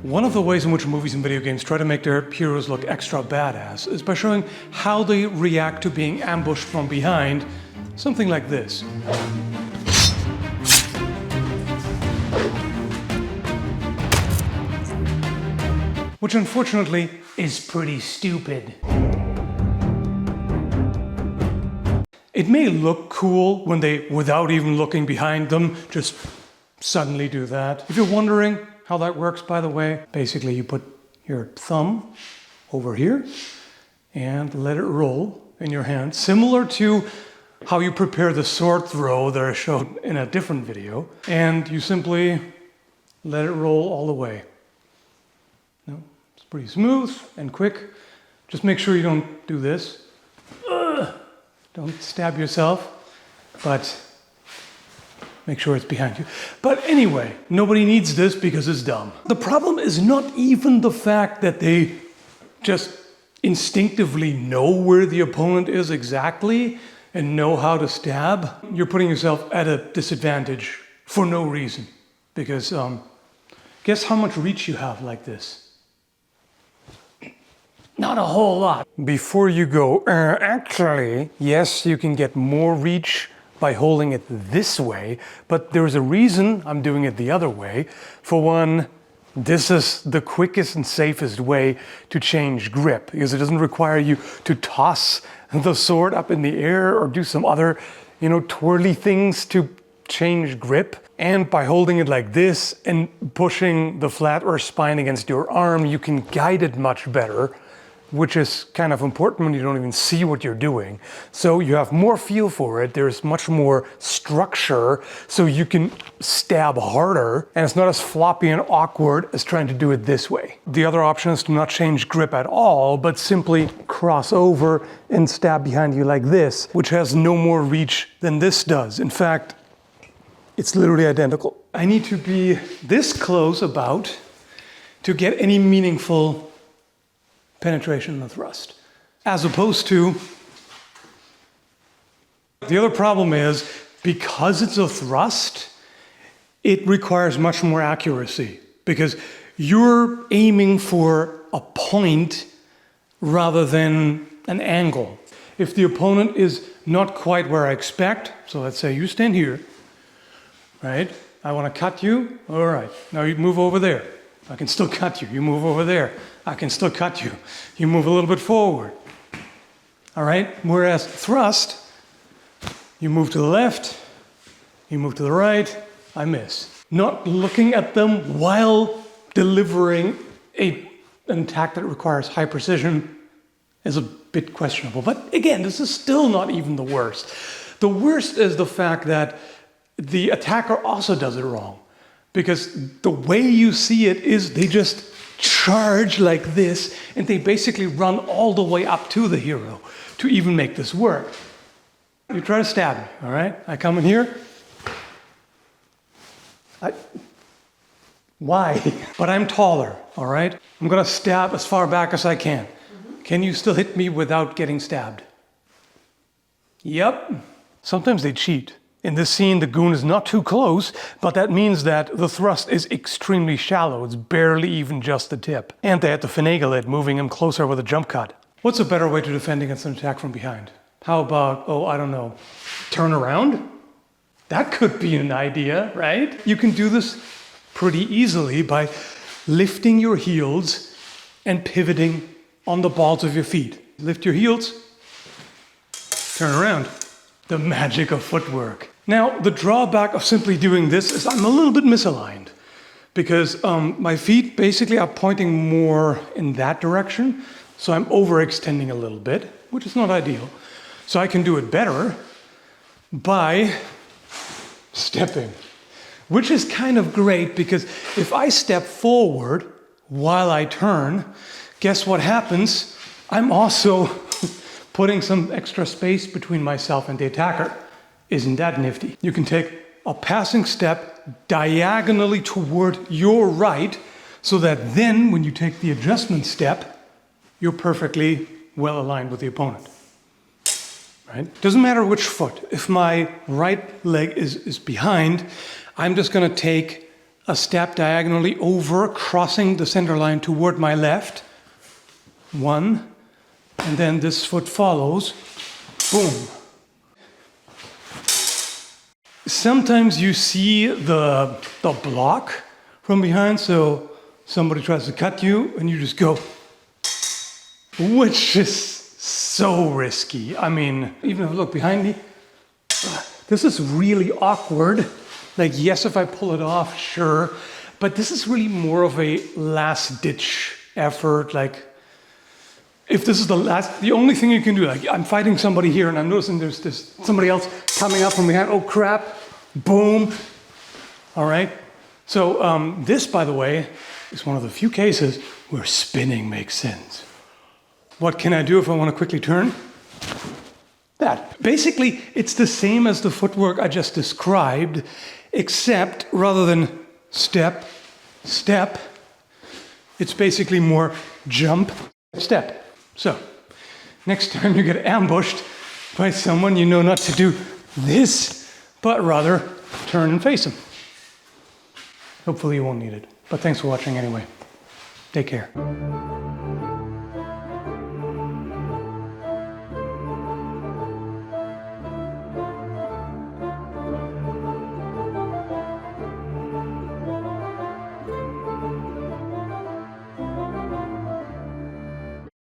One of the ways in which movies and video games try to make their heroes look extra badass is by showing how they react to being ambushed from behind, something like this. Which unfortunately is pretty stupid. It may look cool when they, without even looking behind them, just suddenly do that. If you're wondering how that works, by the way, basically you put your thumb over here and let it roll in your hand, similar to how you prepare the sword throw that I showed in a different video, and you simply let it roll all the way. No, it's pretty smooth and quick. Just make sure you don't do this. Don't stab yourself, but make sure it's behind you. But anyway, nobody needs this because it's dumb. The problem is not even the fact that they just instinctively know where the opponent is exactly and know how to stab. You're putting yourself at a disadvantage for no reason. Because guess how much reach you have like this? Not a whole lot. Before you go, actually, yes, you can get more reach by holding it this way, but there's a reason I'm doing it the other way. For one, this is the quickest and safest way to change grip, because it doesn't require you to toss the sword up in the air or do some other, twirly things to change grip. And by holding it like this and pushing the flat or spine against your arm, you can guide it much better, which is kind of important when you don't even see what you're doing. So you have more feel for it, there's much more structure, so you can stab harder, and it's not as floppy and awkward as trying to do it this way. The other option is to not change grip at all, but simply cross over and stab behind you like this, which has no more reach than this does. In fact, it's literally identical. I need to be this close about to get any meaningful penetration in the thrust, as opposed to, the other problem is, because it's a thrust, it requires much more accuracy, because you're aiming for a point rather than an angle. If the opponent is not quite where I expect, so let's say you stand here, right? I want to cut you, all right, now you move over there. I can still cut you, you move over there. I can still cut you. You move a little bit forward. All right? Whereas thrust, you move to the left, you move to the right, I miss. Not looking at them while delivering an attack that requires high precision is a bit questionable. But again, this is still not even the worst. The worst is the fact that the attacker also does it wrong. Because the way you see it is they just charge like this, and they basically run all the way up to the hero to even make this work. You try to stab me, all right? I come in here. Why? But I'm taller, all right? I'm gonna stab as far back as I can. Can you still hit me without getting stabbed? Yep. Sometimes they cheat. In this scene, the goon is not too close, but that means that the thrust is extremely shallow. It's barely even just the tip. And they had to finagle it, moving him closer with a jump cut. What's a better way to defend against an attack from behind? How about, I don't know, turn around? That could be an idea, right? You can do this pretty easily by lifting your heels and pivoting on the balls of your feet. Lift your heels, turn around. The magic of footwork. Now, the drawback of simply doing this is I'm a little bit misaligned, because my feet basically are pointing more in that direction, so I'm overextending a little bit, which is not ideal. So I can do it better by stepping, which is kind of great, because if I step forward while I turn, guess what happens? I'm also putting some extra space between myself and the attacker. Isn't that nifty? You can take a passing step diagonally toward your right, so that then when you take the adjustment step, you're perfectly well aligned with the opponent. Right? Doesn't matter which foot. If my right leg is behind, I'm just gonna take a step diagonally over, crossing the center line toward my left. 1, and then this foot follows. Boom. Sometimes you see the block from behind, so somebody tries to cut you and you just go, which is so risky. I mean, even if I look behind me, this is really awkward. Like, yes, if I pull it off, sure, but this is really more of a last-ditch effort. Like, if this is the only thing you can do, like I'm fighting somebody here and I'm noticing there's somebody else coming up from behind, oh crap, boom. All right, so this, by the way, is one of the few cases where spinning makes sense. What can I do if I want to quickly turn? That. Basically, it's the same as the footwork I just described, except rather than step, step, it's basically more jump, step. So, next time you get ambushed by someone, you know not to do this, but rather turn and face them. Hopefully you won't need it. But thanks for watching anyway. Take care.